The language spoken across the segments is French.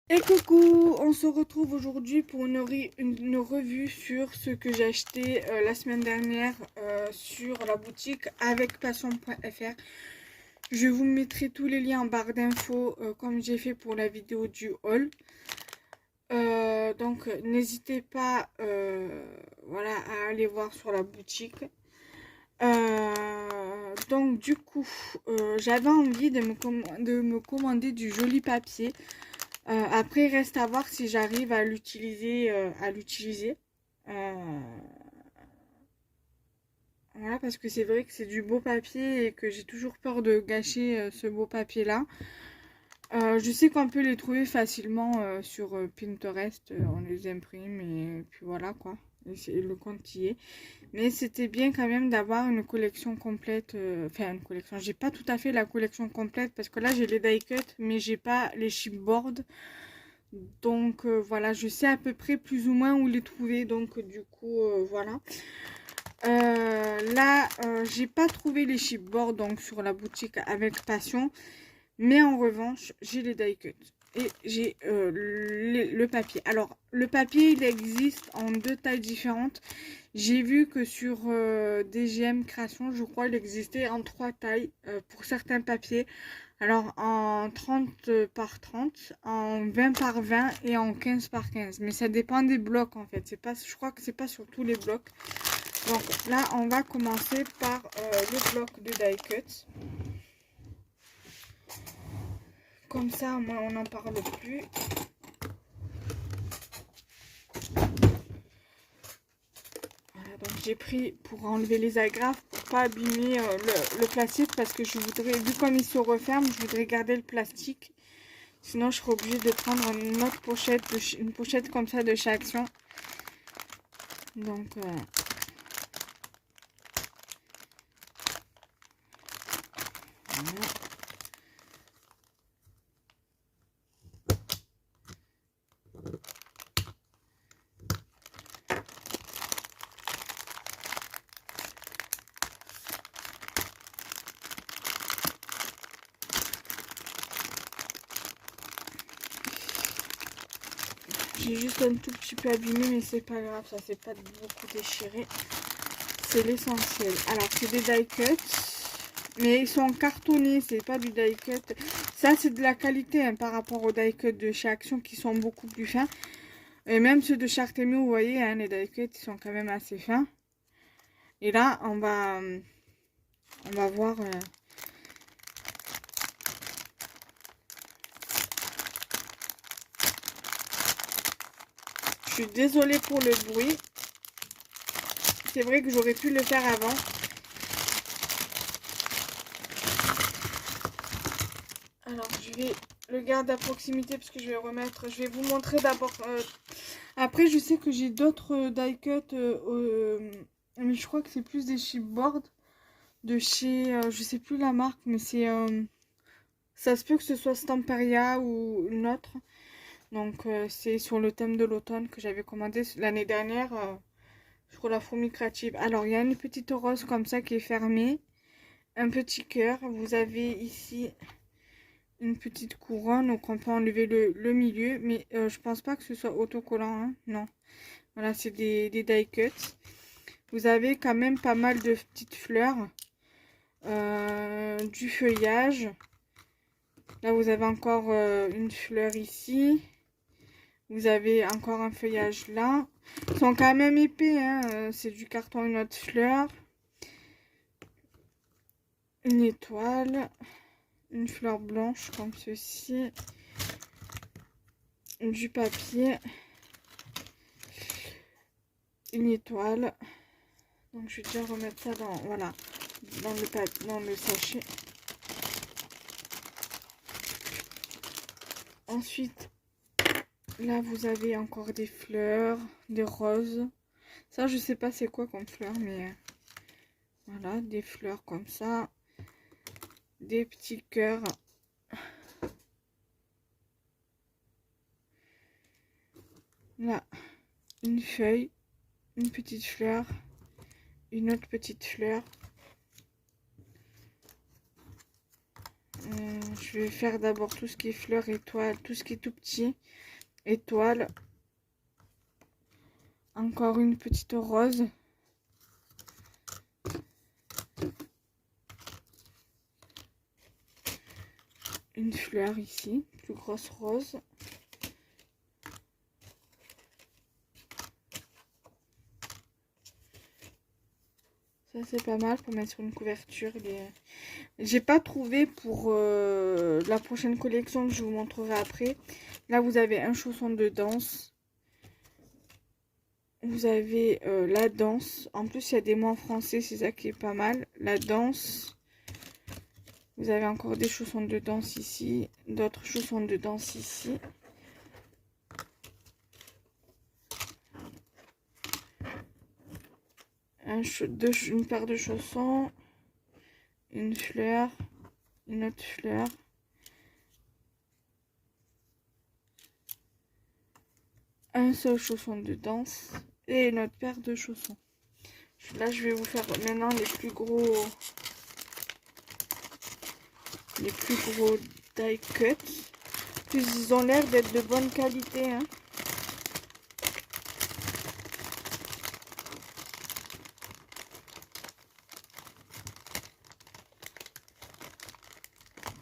Et coucou, on se retrouve aujourd'hui pour une revue sur ce que j'ai acheté la semaine dernière sur la boutique avec passion.fr. Je vous mettrai tous les liens en barre d'infos comme j'ai fait pour la vidéo du haul. Donc n'hésitez pas voilà, à aller voir sur la boutique. Donc du coup, j'avais envie de me commander du joli papier. Après, il reste à voir si j'arrive à l'utiliser. Voilà, parce que c'est vrai que c'est du beau papier et que j'ai toujours peur de gâcher ce beau papier-là. Je sais qu'on peut les trouver facilement sur Pinterest. On les imprime et puis voilà quoi. Et le compte y est. Mais c'était bien quand même d'avoir une collection complète. Enfin, une collection. J'ai pas tout à fait la collection complète parce que là j'ai les die cut, mais j'ai pas les chipboards. Donc voilà, je sais à peu près plus ou moins où les trouver. Donc du coup, voilà. Là, j'ai pas trouvé les chipboards donc sur la boutique avec passion. Mais en revanche, j'ai les die cut. Et j'ai le papier. Alors, le papier, il existe en deux tailles différentes. J'ai vu que sur DGM Création, je crois, il existait en trois tailles pour certains papiers. Alors, en 30 par 30, en 20 par 20 et en 15 par 15. Mais ça dépend des blocs, en fait. C'est pas, je crois que c'est pas sur tous les blocs. Donc là, on va commencer par le bloc de die cut. Comme ça, moi, on n'en parle plus. Voilà, donc j'ai pris pour enlever les agrafes, pour pas abîmer le plastique, parce que je voudrais, vu comme il se referme, je voudrais garder le plastique. Sinon, je serai obligée de prendre une autre pochette, une pochette comme ça de chez Action. Donc, voilà. J'ai juste un tout petit peu abîmé, mais c'est pas grave, ça s'est pas beaucoup déchiré. C'est l'essentiel. Alors, c'est des die cut, mais ils sont cartonnés, c'est pas du die cut. Ça, c'est de la qualité hein, par rapport aux die cut de chez Action qui sont beaucoup plus fins. Et même ceux de chez Artemio, vous voyez, hein, les die cut, ils sont quand même assez fins. Et là, on va voir. Je suis désolée pour le bruit. C'est vrai que j'aurais pu le faire avant. Alors, je vais le garder à proximité parce que je vais remettre. Je vais vous montrer d'abord. Après, je sais que j'ai d'autres die cut. Mais je crois que c'est plus des chipboards de chez. Je sais plus la marque, mais c'est. Ça se peut que ce soit Stamperia ou une autre. Donc, c'est sur le thème de l'automne que j'avais commandé l'année dernière. Sur la fourmi créative. Alors, il y a une petite rose comme ça qui est fermée. Un petit cœur. Vous avez ici une petite couronne. Donc, on peut enlever le milieu. Mais je pense pas que ce soit autocollant. Hein, non. Voilà, c'est des die cuts. Vous avez quand même pas mal de petites fleurs. Du feuillage. Là, vous avez encore une fleur ici. Vous avez encore un feuillage là. Ils sont quand même épais, hein. C'est du carton, une autre fleur. Une étoile. Une fleur blanche comme ceci. Du papier. Une étoile. Donc je vais déjà remettre ça dans, voilà, dans le sachet. Ensuite, là vous avez encore des fleurs, des roses. Ça je sais pas c'est quoi comme fleur, mais voilà, des fleurs comme ça. Des petits cœurs. Là, une feuille, une petite fleur, une autre petite fleur. je vais faire d'abord tout ce qui est fleurs, étoiles, tout ce qui est tout petit. Étoile. Encore une petite rose. Une fleur ici, plus grosse rose. Ça c'est pas mal pour mettre sur une couverture. J'ai pas trouvé pour la prochaine collection que je vous montrerai après. Là vous avez un chausson de danse. Vous avez la danse. En plus il y a des mots en français, c'est ça qui est pas mal. La danse. Vous avez encore des chaussons de danse ici. D'autres chaussons de danse ici. Une paire de chaussons. Une fleur. Une autre fleur. Un seul chausson de danse. Et une autre paire de chaussons. Là je vais vous faire maintenant les plus gros die cut. Puis ils ont l'air d'être de bonne qualité, hein.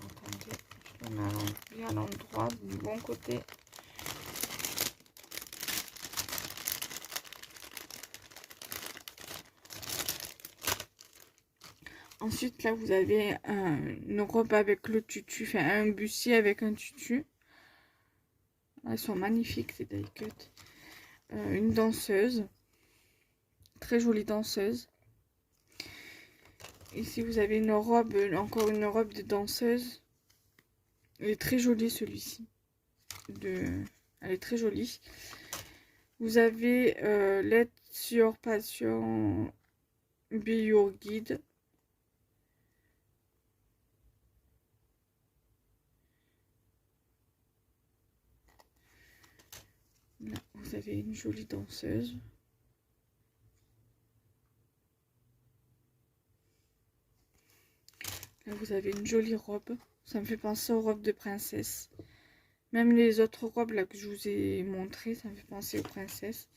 Attendez, je le mets bien à l'endroit du bon côté. Ensuite, là, vous avez une robe avec le tutu, enfin un bustier avec un tutu. Elles sont magnifiques, ces die cut. Une danseuse, très jolie danseuse. Ici, vous avez une robe, encore une robe de danseuse. Elle est très jolie, celui-ci. Elle est très jolie. Vous avez Let Your Passion Be Your Guide. Là, vous avez une jolie danseuse. Là, vous avez une jolie robe. Ça me fait penser aux robes de princesse. Même les autres robes là que je vous ai montrées, ça me fait penser aux princesses.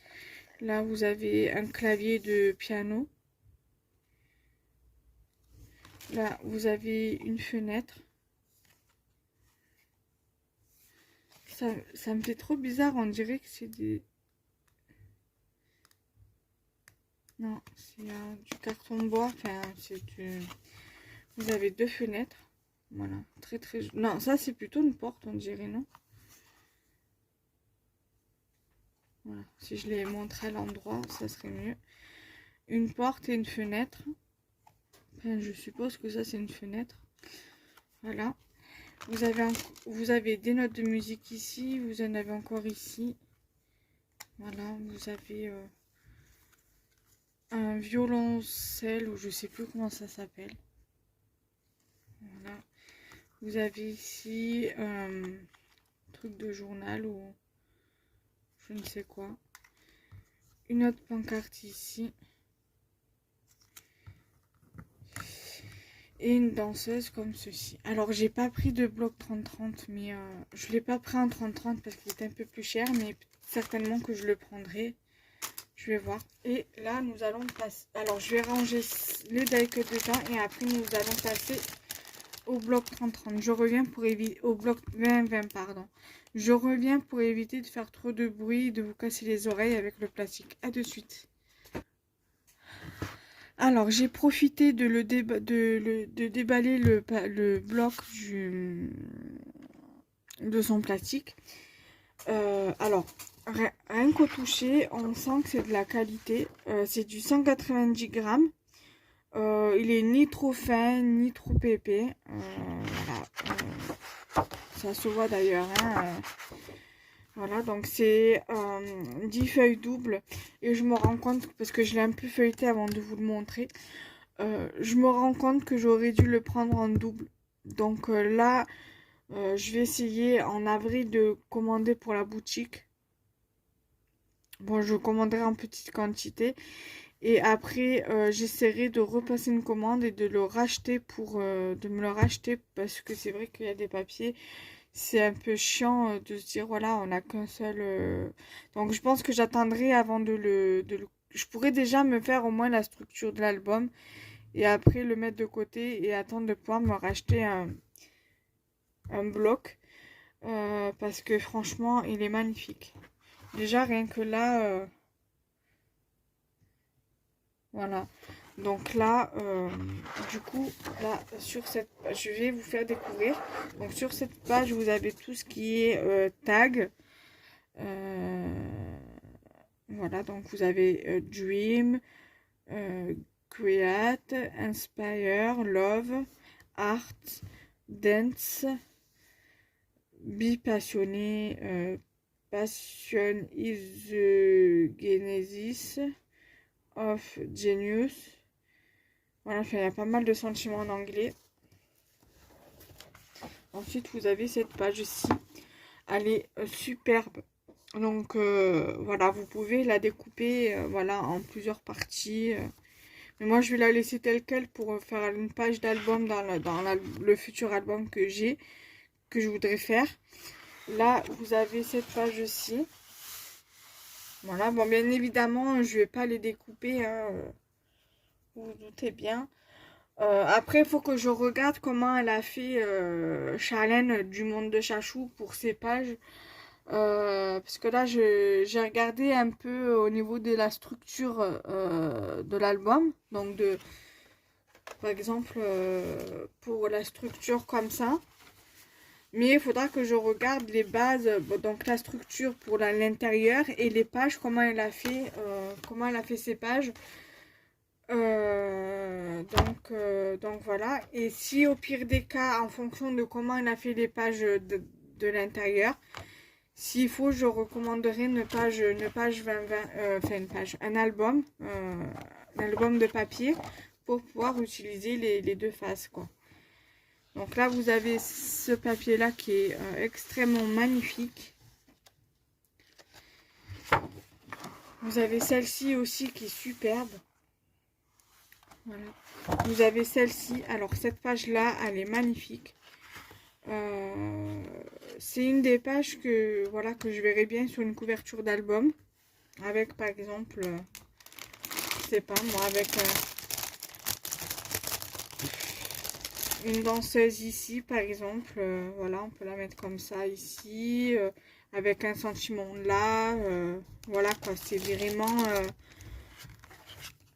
Là, vous avez un clavier de piano. Là, vous avez une fenêtre. Ça me fait trop bizarre, on dirait que c'est des... Non, c'est du carton bois, enfin, c'est du... Vous avez deux fenêtres. Voilà, très très... Non, ça c'est plutôt une porte, on dirait, non? Voilà, si je les montre à l'endroit, ça serait mieux. Une porte et une fenêtre. Enfin, je suppose que ça c'est une fenêtre. Voilà. Vous avez des notes de musique ici. Vous en avez encore ici. Voilà, vous avez un violoncelle, ou je sais plus comment ça s'appelle. Voilà. Vous avez ici un truc de journal ou je ne sais quoi. Une autre pancarte ici. Et une danseuse comme ceci. Alors j'ai pas pris de bloc 30-30, mais je l'ai pas pris en 30-30 parce qu'il est un peu plus cher, mais certainement que je le prendrai. Je vais voir. Et là nous allons passer. Alors je vais ranger le die cut dedans et après nous allons passer au bloc 30-30. Je reviens pour éviter au bloc 20-20, pardon. Je reviens pour éviter de faire trop de bruit et de vous casser les oreilles avec le plastique. À de suite. Alors, j'ai profité de déballer le bloc de son plastique. Alors, rien qu'au toucher, on sent que c'est de la qualité. C'est du 190 grammes. Il est ni trop fin, ni trop épais. Voilà. Ça se voit d'ailleurs, hein. Voilà, donc c'est 10 feuilles doubles. Et je me rends compte, parce que je l'ai un peu feuilleté avant de vous le montrer, je me rends compte que j'aurais dû le prendre en double. Donc là, je vais essayer en avril de commander pour la boutique. Bon, je commanderai en petite quantité. Et après, j'essaierai de repasser une commande et de le racheter de me le racheter parce que c'est vrai qu'il y a des papiers. C'est un peu chiant de se dire, voilà, on n'a qu'un seul. Donc, je pense que j'attendrai avant Je pourrais déjà me faire au moins la structure de l'album et après le mettre de côté et attendre de pouvoir me racheter un bloc parce que franchement, il est magnifique. Déjà, rien que là, voilà. Donc là, du coup, là, sur cette page, je vais vous faire découvrir. Donc sur cette page, vous avez tout ce qui est tag. Voilà, donc vous avez Dream, Create, Inspire, Love, Art, Dance, Be Passionné, Passion is the Genesis of Genius. Voilà, enfin, il y a pas mal de sentiments en anglais. Ensuite, vous avez cette page-ci. Elle est superbe. Donc, voilà, vous pouvez la découper voilà, en plusieurs parties. Mais moi, je vais la laisser telle quelle pour faire une page d'album le futur album que je voudrais faire. Là, vous avez cette page-ci. Voilà, bon, bien évidemment, je vais pas les découper, hein, vous vous doutez bien. Après, il faut que je regarde comment elle a fait Charlène du Monde de Chachou pour ses pages. Parce que là, j'ai regardé un peu au niveau de la structure de l'album. Donc, par exemple, pour la structure comme ça. Mais il faudra que je regarde les bases, donc la structure pour l'intérieur et les pages, comment elle a fait ses pages. Donc voilà. Et si au pire des cas, en fonction de comment elle a fait les pages de l'intérieur, s'il faut, je recommanderais une page 20-20, enfin un album de papier pour pouvoir utiliser les deux faces, quoi. Donc là, vous avez ce papier-là qui est extrêmement magnifique. Vous avez celle-ci aussi qui est superbe. Voilà. Vous avez celle-ci. Alors, cette page-là, elle est magnifique. C'est une des pages que je verrais bien sur une couverture d'album. Avec, par exemple, je sais pas moi, avec une danseuse ici, par exemple. Voilà, on peut la mettre comme ça ici. Avec un sentiment là. Voilà quoi, c'est vraiment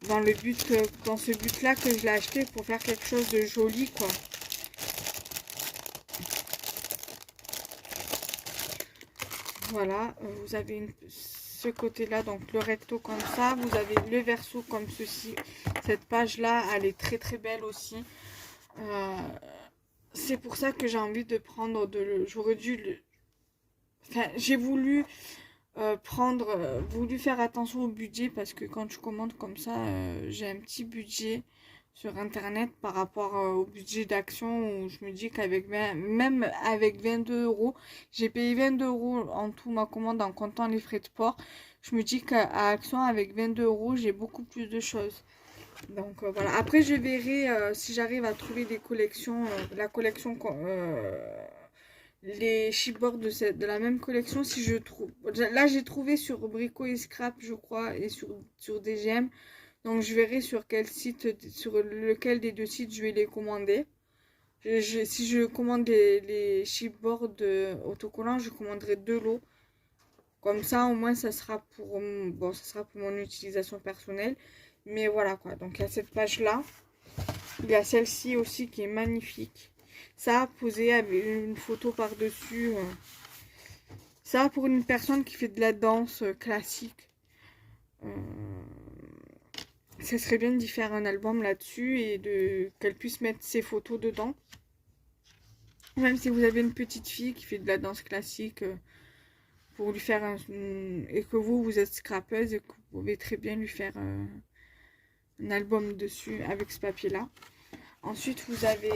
dans ce but-là que je l'ai acheté pour faire quelque chose de joli, quoi. Voilà, vous avez ce côté-là, donc le recto comme ça. Vous avez le verso comme ceci. Cette page-là, elle est très très belle aussi. C'est pour ça que j'ai envie de prendre j'aurais dû enfin, j'ai voulu voulu faire attention au budget parce que quand je commande comme ça, j'ai un petit budget sur internet par rapport au budget d'action où je me dis qu'avec même avec 22 euros, j'ai payé 22 euros en tout ma commande en comptant les frais de port. Je me dis qu'à Action avec 22 euros, j'ai beaucoup plus de choses. Donc voilà. Après, je verrai si j'arrive à trouver des collections, la collection les chipboards de la même collection si je trouve. Là, j'ai trouvé sur Brico et Scrap, je crois, et sur DGM. Donc, je verrai sur quel site, sur lequel des deux sites je vais les commander. Si je commande les chipboards autocollants, je commanderai 2 lots. Comme ça, au moins, ça sera pour mon utilisation personnelle. Mais voilà quoi. Donc, il y a cette page-là. Il y a celle-ci aussi qui est magnifique. Ça, posé avec une photo par-dessus. Ça, pour une personne qui fait de la danse classique. Ça serait bien d'y faire un album là-dessus et qu'elle puisse mettre ses photos dedans. Même si vous avez une petite fille qui fait de la danse classique, pour lui faire et que vous êtes scrapeuse et que vous pouvez très bien lui faire un album dessus avec ce papier-là. Ensuite, vous avez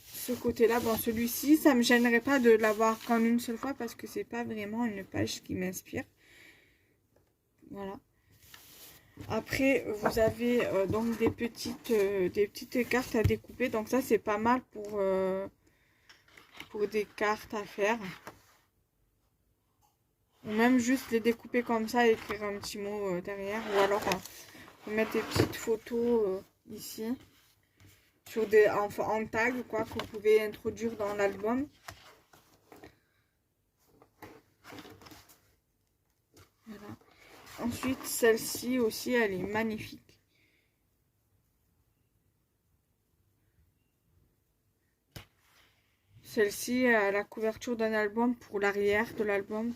ce côté-là. Bon, celui-ci, ça me gênerait pas de l'avoir qu'en une seule fois parce que c'est pas vraiment une page qui m'inspire. Voilà. Après, vous avez donc des petites cartes à découper. Donc ça, c'est pas mal pour des cartes à faire. Ou même juste les découper comme ça et écrire un petit mot derrière. Ou alors, vous mettre des petites photos ici. Sur en tag, quoi, que vous pouvez introduire dans l'album. Voilà. Ensuite, celle-ci aussi, elle est magnifique. Celle-ci, la couverture d'un album pour l'arrière de l'album.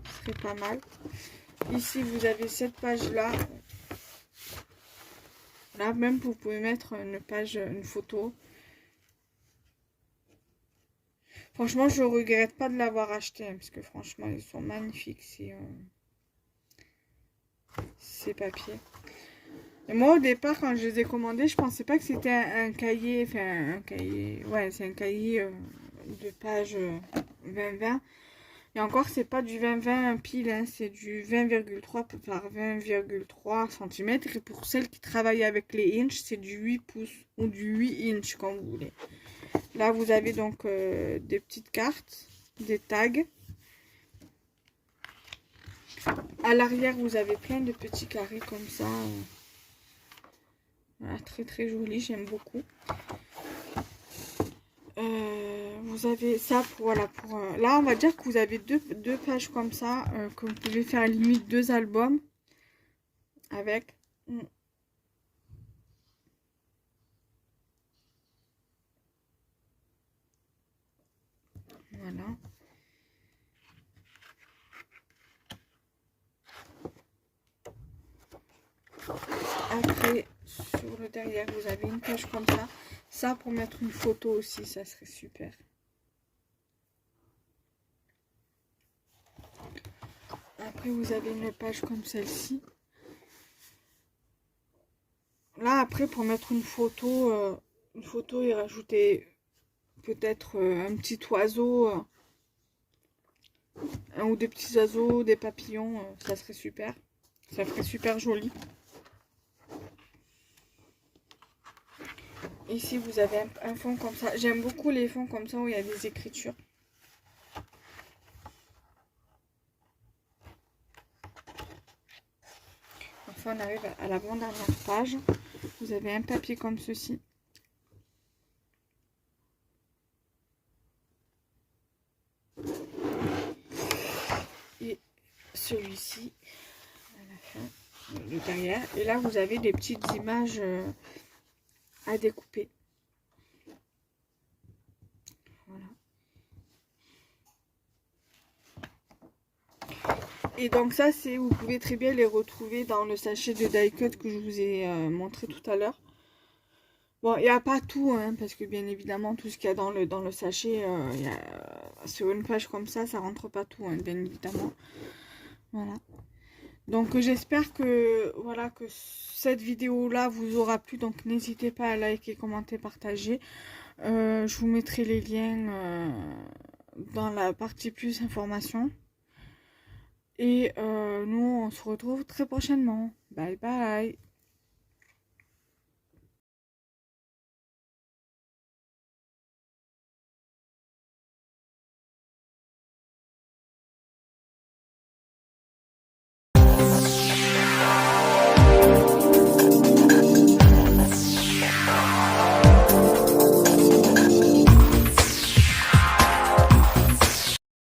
Ce serait pas mal. Ici, vous avez cette page-là. Là, même, vous pouvez mettre une page, une photo. Franchement, je regrette pas de l'avoir acheté. Hein, parce que franchement, ils sont magnifiques, ces papiers. Et moi, au départ, quand je les ai commandés, je pensais pas que c'était un cahier. Enfin, un cahier. Ouais, c'est un cahier de page 20-20. Et encore, c'est pas du 20-20 pile, hein, c'est du 20,3 par 20,3 cm. Et pour celles qui travaillent avec les inches, c'est du 8 pouces ou du 8 inches, comme vous voulez. Là, vous avez donc des petites cartes, des tags. À l'arrière, vous avez plein de petits carrés comme ça. Voilà, très très joli, j'aime beaucoup. Vous avez ça pour, voilà, là on va dire que vous avez deux pages comme ça, que vous pouvez faire limite 2 albums avec. Voilà. Après, sur le derrière, vous avez une page comme ça. Ça, pour mettre une photo aussi, ça serait super. Après, vous avez une page comme celle-ci. Là, après, pour mettre une photo et rajouter peut-être un petit oiseau, un ou des petits oiseaux, des papillons, ça serait super. Ça ferait super joli. Ici, vous avez un fond comme ça. J'aime beaucoup les fonds comme ça où il y a des écritures. Enfin, on arrive à l'avant-dernière page. Vous avez un papier comme ceci. Et celui-ci, à la fin, le derrière. Et là, vous avez des petites images à découper. Voilà. Et donc ça, vous pouvez très bien les retrouver dans le sachet de die cut que je vous ai montré tout à l'heure. Bon, il n'y a pas tout, hein, parce que bien évidemment, tout ce qu'il y a dans le sachet, sur une page comme ça rentre pas tout, hein, bien évidemment. Voilà. Donc j'espère que voilà que cette vidéo là vous aura plu, donc n'hésitez pas à liker, commenter, partager. Je vous mettrai les liens dans la partie plus information. Et nous on se retrouve très prochainement. Bye bye.